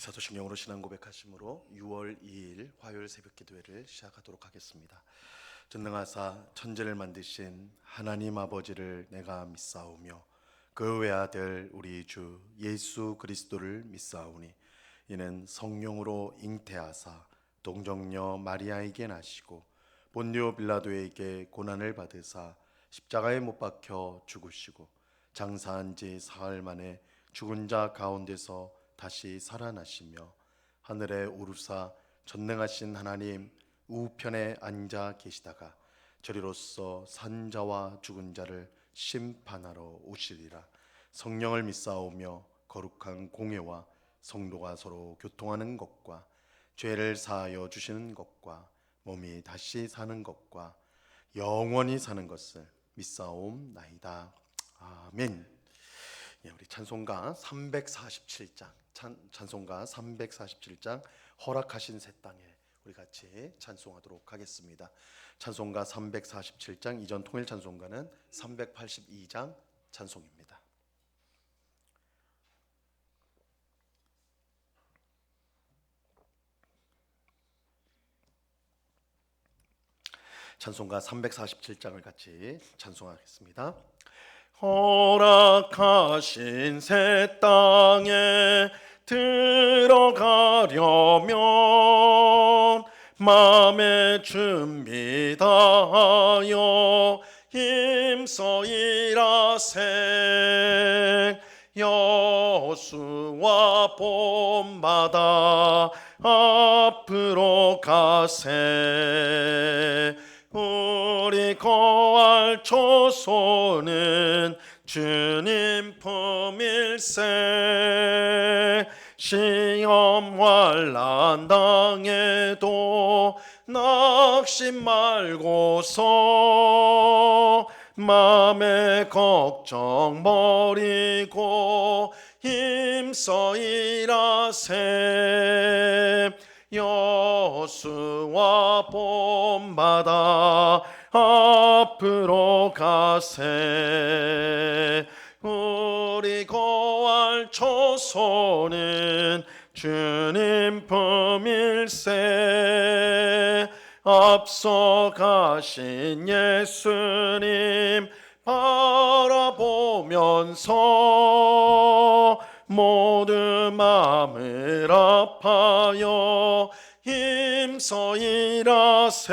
사도신경으로 신앙 고백하심으로 6월 2일 화요일 새벽 기도회를 시작하도록 하겠습니다. 전능하사 천지를 만드신 하나님 아버지를 내가 믿사오며 그 외아들 우리 주 예수 그리스도를 믿사오니 이는 성령으로 잉태하사 동정녀 마리아에게 나시고 본디오 빌라도에게 고난을 받으사 십자가에 못 박혀 죽으시고 장사한 지 사흘 만에 죽은 자 가운데서 다시 살아나시며 하늘에 오르사 전능하신 하나님 우편에 앉아 계시다가 저리로서 산 자와 죽은 자를 심판하러 오시리라. 성령을 믿사오며 거룩한 공회와 성도가 서로 교통하는 것과 죄를 사하여 주시는 것과 몸이 다시 사는 것과 영원히 사는 것을 믿사옵나이다. 아멘. 우리 찬송가 347장 찬송가 347장 허락하신 새 땅에 우리 같이 찬송하도록 하겠습니다. 찬송가 347장 이전 통일 찬송가는 382장 찬송입니다. 찬송가 347장을 같이 찬송하겠습니다. 허락하신 새 땅에 들어가려면 마음의 준비 다하여 힘써 일하세. 여수와 봄마다 앞으로 가세. 우리 거할 초소는 주님 품일세. 시험 환난 당해도 낙심 말고서 맘의 걱정 버리고 힘써 일하세. 여수와 봄마다 앞으로 가세. 우리 거할 초소는 주님 품일세. 앞서 가신 예수님 바라보면서 모두 마음을 아파여 힘써 일하세.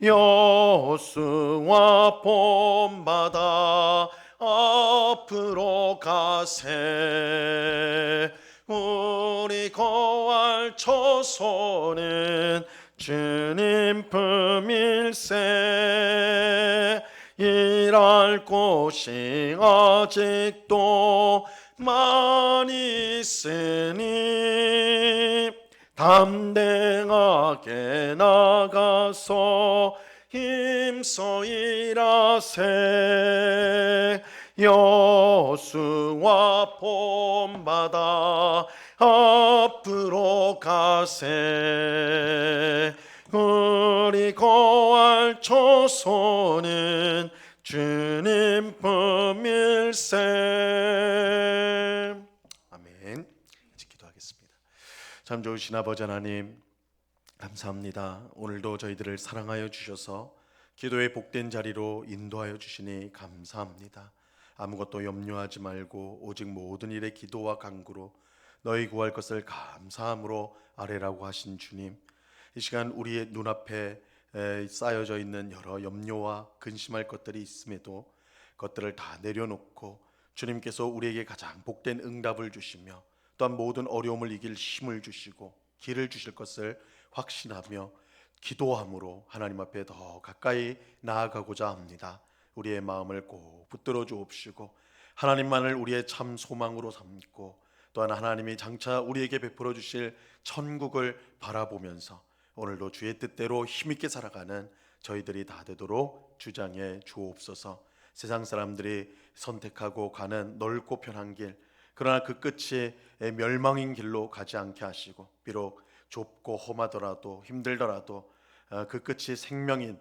여수와 봄마다 앞으로 가세. 우리 거할 초소는 주님 품일세. 일할 곳이 아직도 많이 있으니 담대하게 나가서 힘써 일하세. 여수와 봄마다 앞으로 가세. 우리 거할 초소는 주님 품일세. 아멘. 이제 기도하겠습니다. 참 좋으신 아버지 하나님, 감사합니다. 오늘도 저희들을 사랑하여 주셔서 기도의 복된 자리로 인도하여 주시니 감사합니다. 아무것도 염려하지 말고 오직 모든 일에 기도와 간구로 너희 구할 것을 감사함으로 아뢰라고 하신 주님, 이 시간 우리의 눈앞에 쌓여져 있는 여러 염려와 근심할 것들이 있음에도 그것들을 다 내려놓고 주님께서 우리에게 가장 복된 응답을 주시며 또한 모든 어려움을 이길 힘을 주시고 길을 주실 것을 확신하며 기도함으로 하나님 앞에 더 가까이 나아가고자 합니다. 우리의 마음을 꼭 붙들어 주옵시고 하나님만을 우리의 참 소망으로 삼고 또한 하나님이 장차 우리에게 베풀어 주실 천국을 바라보면서 오늘도 주의 뜻대로 힘있게 살아가는 저희들이 다 되도록 주장해 주옵소서. 세상 사람들이 선택하고 가는 넓고 편한 길, 그러나 그 끝이 멸망인 길로 가지 않게 하시고 비록 좁고 험하더라도 힘들더라도 그 끝이 생명인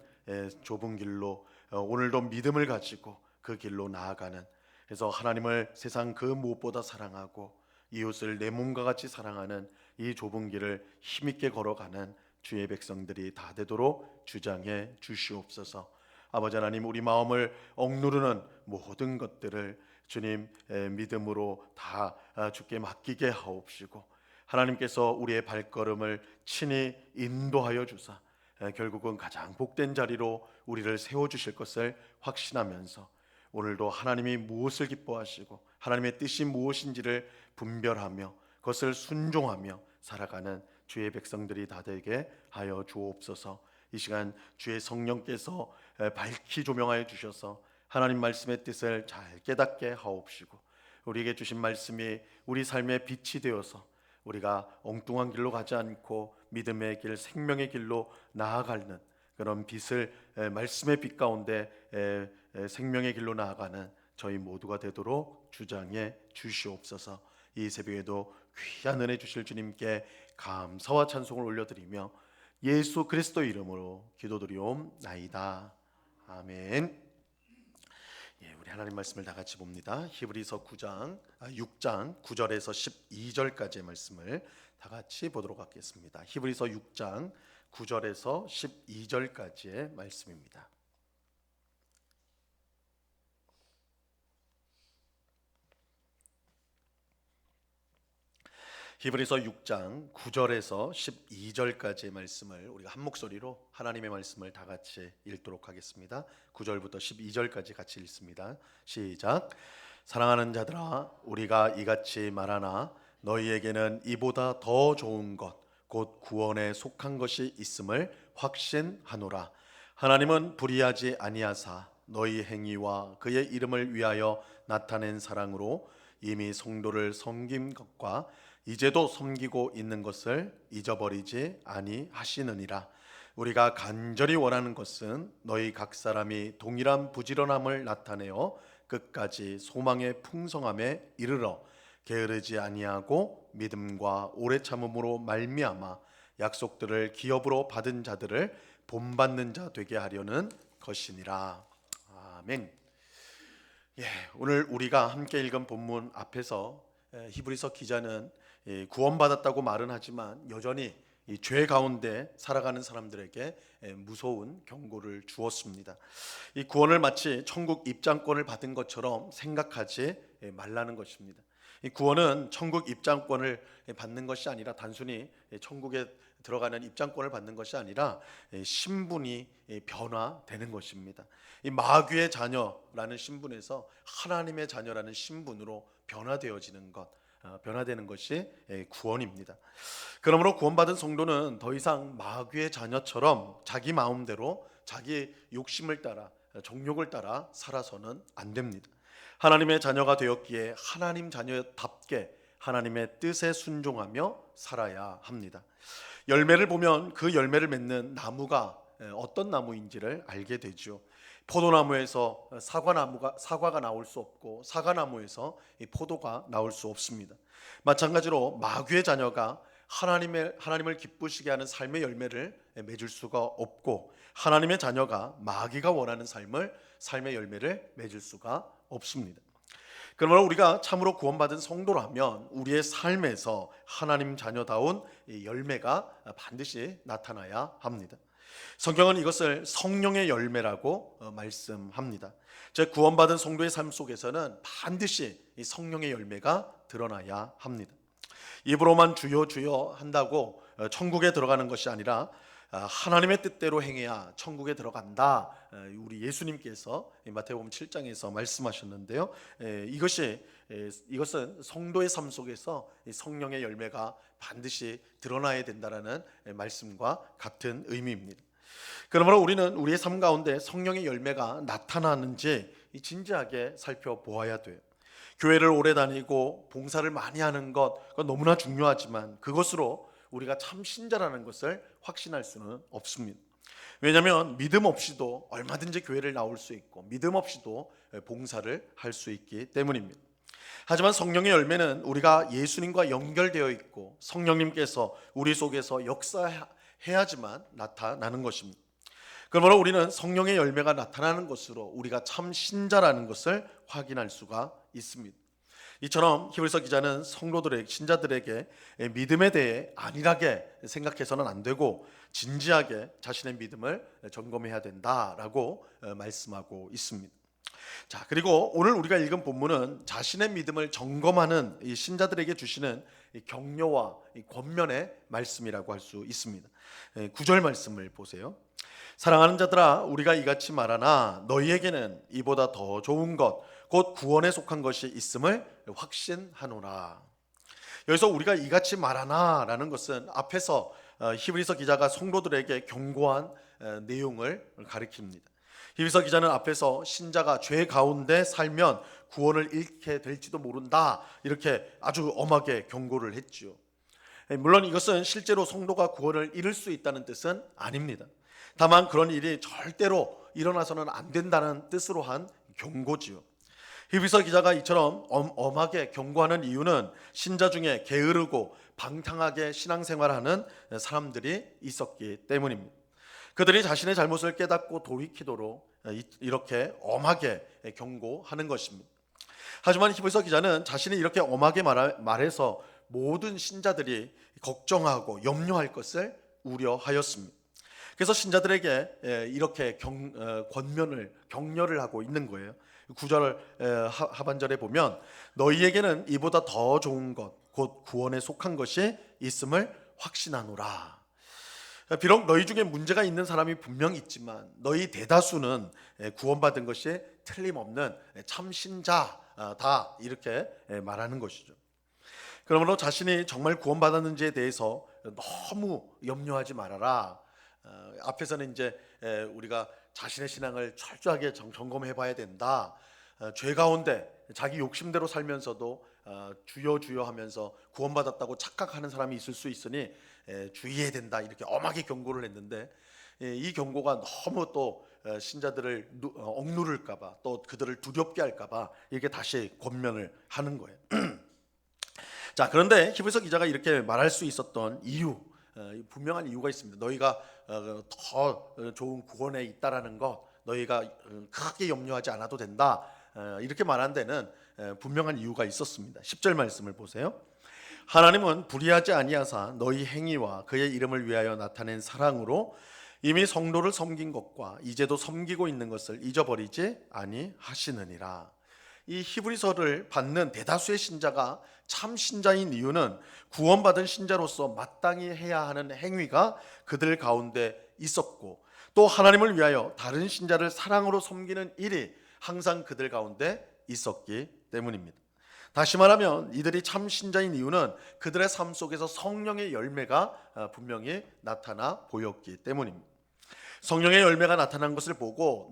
좁은 길로 오늘도 믿음을 가지고 그 길로 나아가는, 그래서 하나님을 세상 그 무엇보다 사랑하고 이웃을 내 몸과 같이 사랑하는 이 좁은 길을 힘있게 걸어가는 주의 백성들이 다 되도록 주장해 주시옵소서. 아버지 하나님, 우리 마음을 억누르는 모든 것들을 주님 믿음으로 다 주께 맡기게 하옵시고, 하나님께서 우리의 발걸음을 친히 인도하여 주사 결국은 가장 복된 자리로 우리를 세워주실 것을 확신하면서, 오늘도 하나님이 무엇을 기뻐하시고 하나님의 뜻이 무엇인지를 분별하며 그것을 순종하며 살아가는 주의 백성들이 다 되게 하여 주옵소서. 이 시간 주의 성령께서 밝히 조명하여 주셔서 하나님 말씀의 뜻을 잘 깨닫게 하옵시고, 우리에게 주신 말씀이 우리 삶의 빛이 되어서 우리가 엉뚱한 길로 가지 않고 믿음의 길, 생명의 길로 나아가는 그런 빛을, 말씀의 빛 가운데 생명의 길로 나아가는 저희 모두가 되도록 주장해 주시옵소서. 이 새벽에도 귀한 은혜 주실 주님께 감사와 찬송을 올려드리며 예수 그리스도 이름으로 기도드리옵나이다. 아멘. 우리 하나님 말씀을 다 같이 봅니다. 히브리서 6장 9절에서 12절까지의 말씀을 다 같이 보도록 하겠습니다. 히브리서 6장 9절에서 12절까지의 말씀입니다. 히브리서 6장 9절에서 12절까지의 말씀을 우리가 한 목소리로 하나님의 말씀을 다 같이 읽도록 하겠습니다. 9절부터 12절까지 같이 읽습니다. 시작. 사랑하는 자들아, 우리가 이같이 말하나 너희에게는 이보다 더 좋은 것, 곧 구원에 속한 것이 있음을 확신하노라. 하나님은 불의하지 아니하사 너희 행위와 그의 이름을 위하여 나타낸 사랑으로 이미 성도를 섬긴 것과 이제도 섬기고 있는 것을 잊어버리지 아니하시느니라. 우리가 간절히 원하는 것은 너희 각 사람이 동일한 부지런함을 나타내어 끝까지 소망의 풍성함에 이르러 게으르지 아니하고 믿음과 오래 참음으로 말미암아 약속들을 기업으로 받은 자들을 본받는 자 되게 하려는 것이니라. 아멘. 오늘 우리가 함께 읽은 본문 앞에서 히브리서 기자는 구원받았다고 말은 하지만 여전히 이 죄 가운데 살아가는 사람들에게 무서운 경고를 주었습니다. 이 구원을 마치 천국 입장권을 받은 것처럼 생각하지 말라는 것입니다. 이 구원은 천국 입장권을 받는 것이 아니라 단순히 천국에 들어가는 입장권을 받는 것이 아니라 신분이 변화되는 것입니다. 이 마귀의 자녀라는 신분에서 하나님의 자녀라는 신분으로 변화되어지는 것, 변화되는 것이 구원입니다. 그러므로 구원받은 성도는 더 이상 마귀의 자녀처럼 자기 마음대로 자기 욕심을 따라 정욕을 따라 살아서는 안 됩니다. 하나님의 자녀가 되었기에 하나님 자녀답게 하나님의 뜻에 순종하며 살아야 합니다. 열매를 보면 그 열매를 맺는 나무가 어떤 나무인지를 알게 되죠. 포도나무에서 사과가 나올 수 없고 사과나무에서 포도가 나올 수 없습니다. 마찬가지로 마귀의 자녀가 하나님을 기쁘시게 하는 삶의 열매를 맺을 수가 없고, 하나님의 자녀가 마귀가 원하는 삶의 열매를 맺을 수가 없습니다. 그러므로 우리가 참으로 구원받은 성도라면 우리의 삶에서 하나님 자녀다운 열매가 반드시 나타나야 합니다. 성경은 이것을 성령의 열매라고 말씀합니다. 즉, 구원받은 성도의 삶 속에서는 반드시 이 성령의 열매가 드러나야 합니다. 입으로만 주여 주여 한다고 천국에 들어가는 것이 아니라 하나님의 뜻대로 행해야 천국에 들어간다. 우리 예수님께서 마태복음 7장에서 말씀하셨는데요. 이것은 성도의 삶 속에서 성령의 열매가 반드시 드러나야 된다라는 말씀과 같은 의미입니다. 그러므로 우리는 우리의 삶 가운데 성령의 열매가 나타나는지 진지하게 살펴보아야 돼요. 교회를 오래 다니고 봉사를 많이 하는 그건 너무나 중요하지만 그것으로 우리가 참 신자라는 것을 확신할 수는 없습니다. 왜냐하면 믿음 없이도 얼마든지 교회를 나올 수 있고 믿음 없이도 봉사를 할 수 있기 때문입니다. 하지만 성령의 열매는 우리가 예수님과 연결되어 있고 성령님께서 우리 속에서 역사해야지만 나타나는 것입니다. 그러므로 우리는 성령의 열매가 나타나는 것으로 우리가 참 신자라는 것을 확인할 수가 있습니다. 이처럼 히브리서 기자는 성도들에게, 신자들에게 믿음에 대해 안일하게 생각해서는 안 되고 진지하게 자신의 믿음을 점검해야 된다라고 말씀하고 있습니다. 자, 그리고 오늘 우리가 읽은 본문은 자신의 믿음을 점검하는 이 신자들에게 주시는 이 격려와 이 권면의 말씀이라고 할 수 있습니다. 9절 말씀을 보세요. 사랑하는 자들아, 우리가 이같이 말하나 너희에게는 이보다 더 좋은 것 곧 구원에 속한 것이 있음을 확신하노라. 여기서 우리가 이같이 말하나 라는 것은 앞에서 히브리서 기자가 성도들에게 경고한 내용을 가리킵니다. 히브리서 기자는 앞에서 신자가 죄 가운데 살면 구원을 잃게 될지도 모른다, 이렇게 아주 엄하게 경고를 했지요. 물론 이것은 실제로 성도가 구원을 잃을 수 있다는 뜻은 아닙니다. 다만 그런 일이 절대로 일어나서는 안 된다는 뜻으로 한 경고지요. 히브리서 기자가 이처럼 엄하게 경고하는 이유는 신자 중에 게으르고 방탕하게 신앙생활하는 사람들이 있었기 때문입니다. 그들이 자신의 잘못을 깨닫고 돌이키도록 이렇게 엄하게 경고하는 것입니다. 하지만 히브리서 기자는 자신이 이렇게 엄하게 말해서 모든 신자들이 걱정하고 염려할 것을 우려하였습니다. 그래서 신자들에게 이렇게 격려를 하고 있는 거예요. 9절 하반절에 보면 너희에게는 이보다 더 좋은 것 곧 구원에 속한 것이 있음을 확신하노라. 비록 너희 중에 문제가 있는 사람이 분명 있지만 너희 대다수는 구원받은 것이 틀림없는 참신자다, 이렇게 말하는 것이죠. 그러므로 자신이 정말 구원받았는지에 대해서 너무 염려하지 말아라. 앞에서는 이제 우리가 자신의 신앙을 철저하게 점검해 봐야 된다. 죄 가운데 자기 욕심대로 살면서도 주여 주여 하면서 구원받았다고 착각하는 사람이 있을 수 있으니 주의해야 된다, 이렇게 엄하게 경고를 했는데 이 경고가 너무 또 신자들을 억누를까봐, 또 그들을 두렵게 할까봐 이렇게 다시 권면을 하는 거예요. 자, 그런데 히브리서 기자가 이렇게 말할 수 있었던 이유, 분명한 이유가 있습니다. 너희가 더 좋은 구원에 있다라는 것, 너희가 크게 염려하지 않아도 된다, 이렇게 말한 데는 분명한 이유가 있었습니다. 10절 말씀을 보세요. 하나님은 불의하지 아니하사 너희 행위와 그의 이름을 위하여 나타낸 사랑으로 이미 성도를 섬긴 것과 이제도 섬기고 있는 것을 잊어버리지 아니하시느니라. 이 히브리서를 받는 대다수의 신자가 참 신자인 이유는 구원받은 신자로서 마땅히 해야 하는 행위가 그들 가운데 있었고, 또 하나님을 위하여 다른 신자를 사랑으로 섬기는 일이 항상 그들 가운데 있었기 때문입니다. 다시 말하면 이들이 참 신자인 이유는 그들의 삶 속에서 성령의 열매가 분명히 나타나 보였기 때문입니다. 성령의 열매가 나타난 것을 보고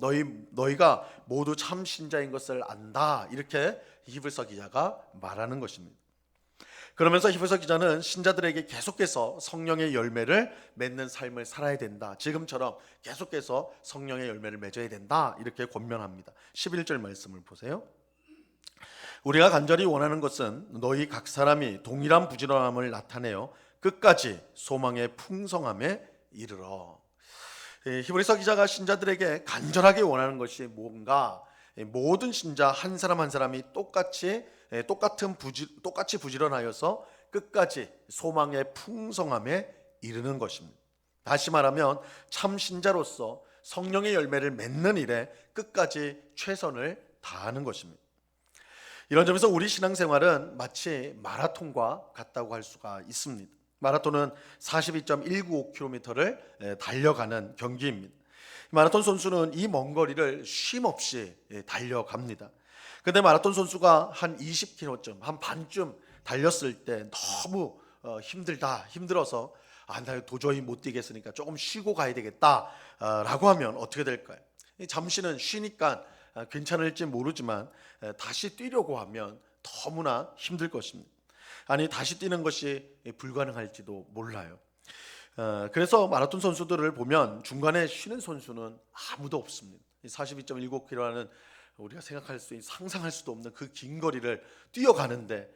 너희가 모두 참 신자인 것을 안다, 이렇게 히브리서 기자가 말하는 것입니다. 그러면서 히브리서 기자는 신자들에게 계속해서 성령의 열매를 맺는 삶을 살아야 된다, 지금처럼 계속해서 성령의 열매를 맺어야 된다, 이렇게 권면합니다. 11절 말씀을 보세요. 우리가 간절히 원하는 것은 너희 각 사람이 동일한 부지런함을 나타내어 끝까지 소망의 풍성함에 이르러. 히브리서 기자가 신자들에게 간절하게 원하는 것이 뭔가, 모든 신자 한 사람 한 사람이 똑같이 부지런하여서 끝까지 소망의 풍성함에 이르는 것입니다. 다시 말하면 참 신자로서 성령의 열매를 맺는 일에 끝까지 최선을 다하는 것입니다. 이런 점에서 우리 신앙생활은 마치 마라톤과 같다고 할 수가 있습니다. 마라톤은 42.195km를 달려가는 경기입니다. 마라톤 선수는 이 먼 거리를 쉼 없이 달려갑니다. 그런데 마라톤 선수가 한 20km쯤, 한 반쯤 달렸을 때 너무 힘들어서 나 도저히 못 뛰겠으니까 조금 쉬고 가야 되겠다 라고 하면 어떻게 될까요? 잠시는 쉬니까 괜찮을지 모르지만 다시 뛰려고 하면 너무나 힘들 것입니다. 아니, 다시 뛰는 것이 불가능할지도 몰라요. 그래서 마라톤 선수들을 보면 중간에 쉬는 선수는 아무도 없습니다. 42.19km라는 우리가 상상할 수도 없는 그 긴 거리를 뛰어가는데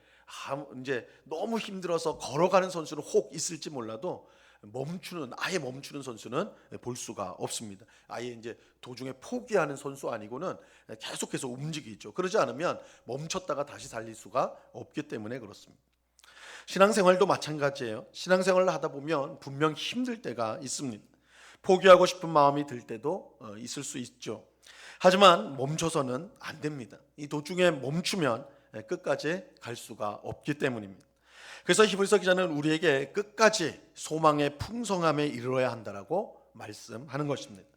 이제 너무 힘들어서 걸어가는 선수는 혹 있을지 몰라도 아예 멈추는 선수는 볼 수가 없습니다. 아예 이제 도중에 포기하는 선수 아니고는 계속해서 움직이죠. 그러지 않으면 멈췄다가 다시 달릴 수가 없기 때문에 그렇습니다. 신앙생활도 마찬가지예요. 신앙생활을 하다 보면 분명 힘들 때가 있습니다. 포기하고 싶은 마음이 들 때도 있을 수 있죠. 하지만 멈춰서는 안 됩니다. 이 도중에 멈추면 끝까지 갈 수가 없기 때문입니다. 그래서 히브리서 기자는 우리에게 끝까지 소망의 풍성함에 이르러야 한다라고 말씀하는 것입니다.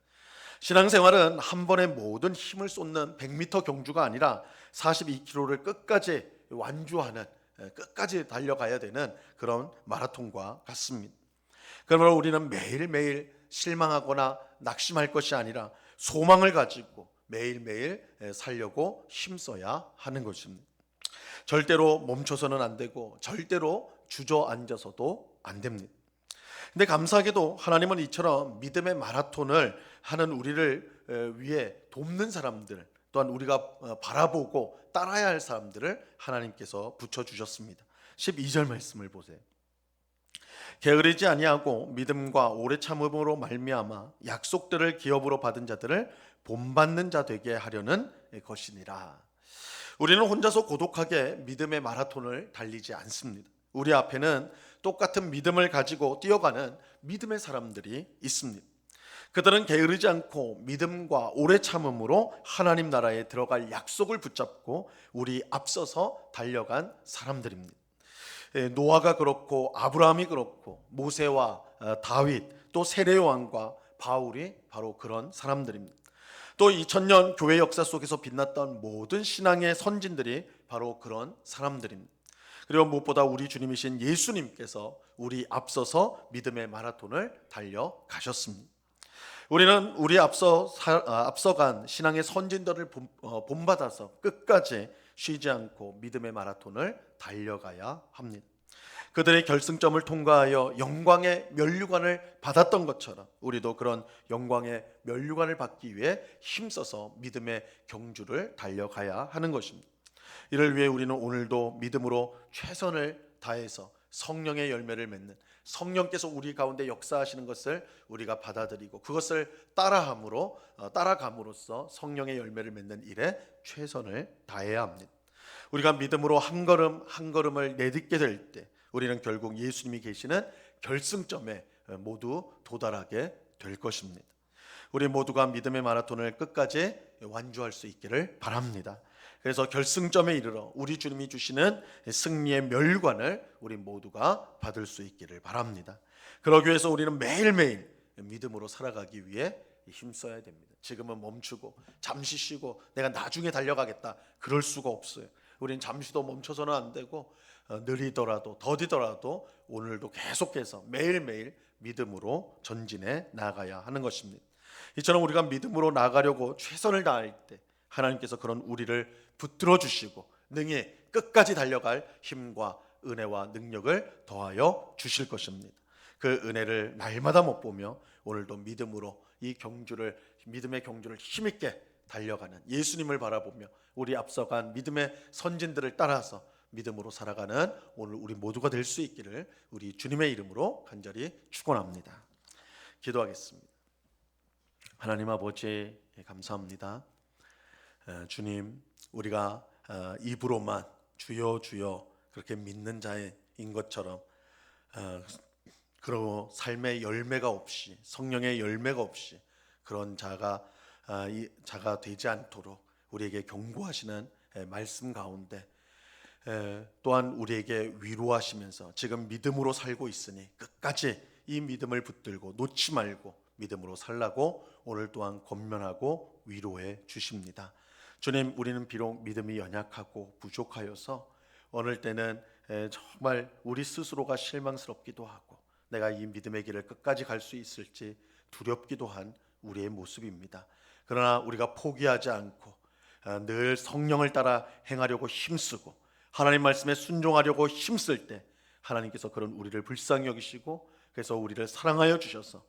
신앙생활은 한 번에 모든 힘을 쏟는 100m 경주가 아니라 42km를 끝까지 완주하는, 끝까지 달려가야 되는 그런 마라톤과 같습니다. 그러므로 우리는 매일매일 실망하거나 낙심할 것이 아니라 소망을 가지고 매일매일 살려고 힘써야 하는 것입니다. 절대로 멈춰서는 안 되고 절대로 주저앉아서도 안 됩니다. 근데 감사하게도 하나님은 이처럼 믿음의 마라톤을 하는 우리를 위해 돕는 사람들, 또한 우리가 바라보고 따라야 할 사람들을 하나님께서 붙여주셨습니다. 12절 말씀을 보세요. 게으르지 아니하고 믿음과 오래 참음으로 말미암아 약속들을 기업으로 받은 자들을 본받는 자 되게 하려는 것이니라. 우리는 혼자서 고독하게 믿음의 마라톤을 달리지 않습니다. 우리 앞에는 똑같은 믿음을 가지고 뛰어가는 믿음의 사람들이 있습니다. 그들은 게으르지 않고 믿음과 오래 참음으로 하나님 나라에 들어갈 약속을 붙잡고 우리 앞서서 달려간 사람들입니다. 노아가 그렇고 아브라함이 그렇고 모세와 다윗, 또 세례요한과 바울이 바로 그런 사람들입니다. 또 2000년 교회 역사 속에서 빛났던 모든 신앙의 선진들이 바로 그런 사람들입니다. 그리고 무엇보다 우리 주님이신 예수님께서 우리 앞서서 믿음의 마라톤을 달려가셨습니다. 우리는 우리 앞서간 신앙의 선진들을 본받아서 끝까지 쉬지 않고 믿음의 마라톤을 달려가야 합니다. 그들의 결승점을 통과하여 영광의 면류관을 받았던 것처럼 우리도 그런 영광의 면류관을 받기 위해 힘써서 믿음의 경주를 달려가야 하는 것입니다. 이를 위해 우리는 오늘도 믿음으로 최선을 다해서 성령의 열매를 맺는, 성령께서 우리 가운데 역사하시는 것을 우리가 받아들이고 그것을 따라감으로써 성령의 열매를 맺는 일에 최선을 다해야 합니다. 우리가 믿음으로 한 걸음 한 걸음을 내딛게 될 때 우리는 결국 예수님이 계시는 결승점에 모두 도달하게 될 것입니다. 우리 모두가 믿음의 마라톤을 끝까지 완주할 수 있기를 바랍니다. 그래서 결승점에 이르러 우리 주님이 주시는 승리의 멸관을 우리 모두가 받을 수 있기를 바랍니다. 그러기 위해서 우리는 매일매일 믿음으로 살아가기 위해 힘써야 됩니다. 지금은 멈추고 잠시 쉬고 내가 나중에 달려가겠다, 그럴 수가 없어요. 우리는 잠시도 멈춰서는 안 되고 느리더라도 더디더라도 오늘도 계속해서 매일매일 믿음으로 전진해 나가야 하는 것입니다. 이처럼 우리가 믿음으로 나가려고 최선을 다할 때 하나님께서 그런 우리를 붙들어 주시고 능히 끝까지 달려갈 힘과 은혜와 능력을 더하여 주실 것입니다. 그 은혜를 날마다 못 보며 오늘도 믿음으로 믿음의 경주를 힘있게 달려가는 예수님을 바라보며 우리 앞서간 믿음의 선진들을 따라서 믿음으로 살아가는 오늘 우리 모두가 될 수 있기를 우리 주님의 이름으로 간절히 축원합니다. 기도하겠습니다. 하나님 아버지, 감사합니다. 주님, 우리가 입으로만 주여 주여 그렇게 믿는 자인 것처럼 그리고 삶의 열매가 없이, 성령의 열매가 없이 그런 자가 되지 않도록 우리에게 경고하시는 말씀 가운데 또한 우리에게 위로하시면서 지금 믿음으로 살고 있으니 끝까지 이 믿음을 붙들고 놓지 말고 믿음으로 살라고 오늘 또한 권면하고 위로해 주십니다. 주님, 우리는 비록 믿음이 연약하고 부족하여서 어느 때는 정말 우리 스스로가 실망스럽기도 하고 내가 이 믿음의 길을 끝까지 갈 수 있을지 두렵기도 한 우리의 모습입니다. 그러나 우리가 포기하지 않고 늘 성령을 따라 행하려고 힘쓰고 하나님 말씀에 순종하려고 힘쓸 때 하나님께서 그런 우리를 불쌍히 여기시고 그래서 우리를 사랑하여 주셔서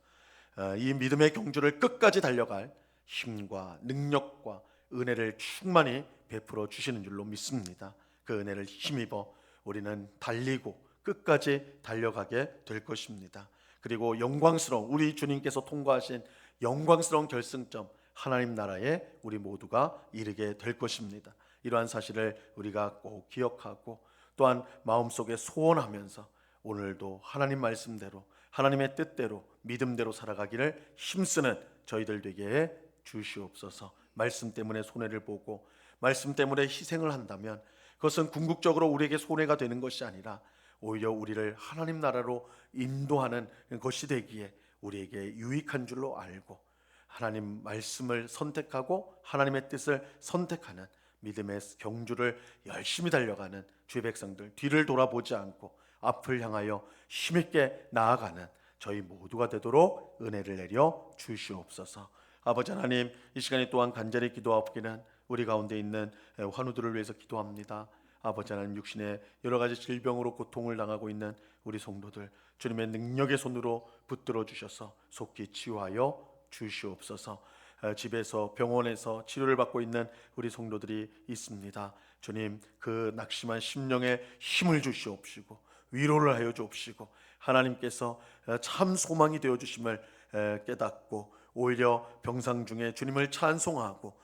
이 믿음의 경주를 끝까지 달려갈 힘과 능력과 은혜를 충만히 베풀어 주시는 줄로 믿습니다. 그 은혜를 힘입어 우리는 달리고 끝까지 달려가게 될 것입니다. 그리고 영광스러운 우리 주님께서 통과하신 영광스러운 결승점 하나님 나라에 우리 모두가 이르게 될 것입니다. 이러한 사실을 우리가 꼭 기억하고 또한 마음속에 소원하면서 오늘도 하나님 말씀대로 하나님의 뜻대로 믿음대로 살아가기를 힘쓰는 저희들 되게 해 주시옵소서. 말씀 때문에 손해를 보고 말씀 때문에 희생을 한다면 그것은 궁극적으로 우리에게 손해가 되는 것이 아니라 오히려 우리를 하나님 나라로 인도하는 것이 되기에 우리에게 유익한 줄로 알고 하나님 말씀을 선택하고 하나님의 뜻을 선택하는 믿음의 경주를 열심히 달려가는 주의 백성들, 뒤를 돌아보지 않고 앞을 향하여 힘있게 나아가는 저희 모두가 되도록 은혜를 내려 주시옵소서. 아버지 하나님, 이 시간에 또한 간절히 기도하옵기는 우리 가운데 있는 환우들을 위해서 기도합니다. 아버지 하나님, 육신의 여러 가지 질병으로 고통을 당하고 있는 우리 성도들 주님의 능력의 손으로 붙들어 주셔서 속히 치유하여 주시옵소서. 집에서 병원에서 치료를 받고 있는 우리 성도들이 있습니다. 주님, 그 낙심한 심령에 힘을 주시옵시고 위로를 하여 주옵시고 하나님께서 참 소망이 되어 주심을 깨닫고 오히려 병상 중에 주님을 찬송하고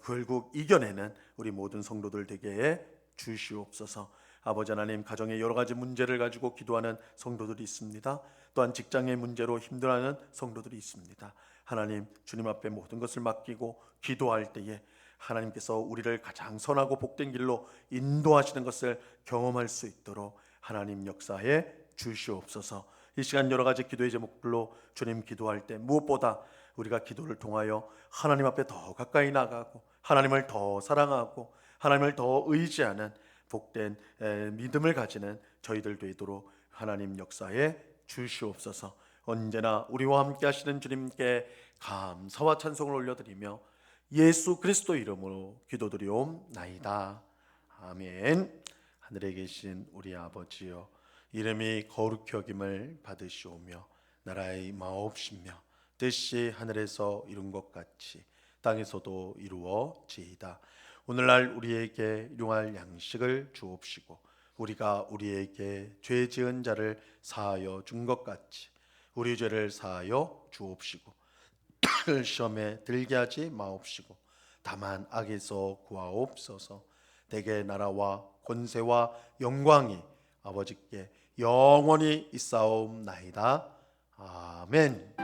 결국 이겨내는 우리 모든 성도들 되게 해 주시옵소서. 아버지 하나님, 가정의 여러 가지 문제를 가지고 기도하는 성도들이 있습니다. 또한 직장의 문제로 힘들어하는 성도들이 있습니다. 하나님, 주님 앞에 모든 것을 맡기고 기도할 때에 하나님께서 우리를 가장 선하고 복된 길로 인도하시는 것을 경험할 수 있도록 하나님 역사해 주시옵소서. 이 시간 여러 가지 기도의 제목들로 주님 기도할 때 무엇보다 우리가 기도를 통하여 하나님 앞에 더 가까이 나가고 하나님을 더 사랑하고 하나님을 더 의지하는 복된 믿음을 가지는 저희들 되도록 하나님 역사해 주시옵소서. 언제나 우리와 함께 하시는 주님께 감사와 찬송을 올려드리며 예수 그리스도 이름으로 기도드리옵나이다. 아멘. 하늘에 계신 우리 아버지여, 이름이 거룩히 여김을 받으시오며 나라의 마옵시며 뜻이 하늘에서 이룬 것 같이 땅에서도 이루어지이다. 오늘날 우리에게 일용할 양식을 주옵시고 우리가 우리에게 죄 지은 자를 사하여 준 것 같이 우리 죄를 사하여 주옵시고 시험에 들게 하지 마옵시고 다만 악에서 구하옵소서. 대개 나라와 권세와 영광이 아버지께 영원히 있사옵나이다. 아멘.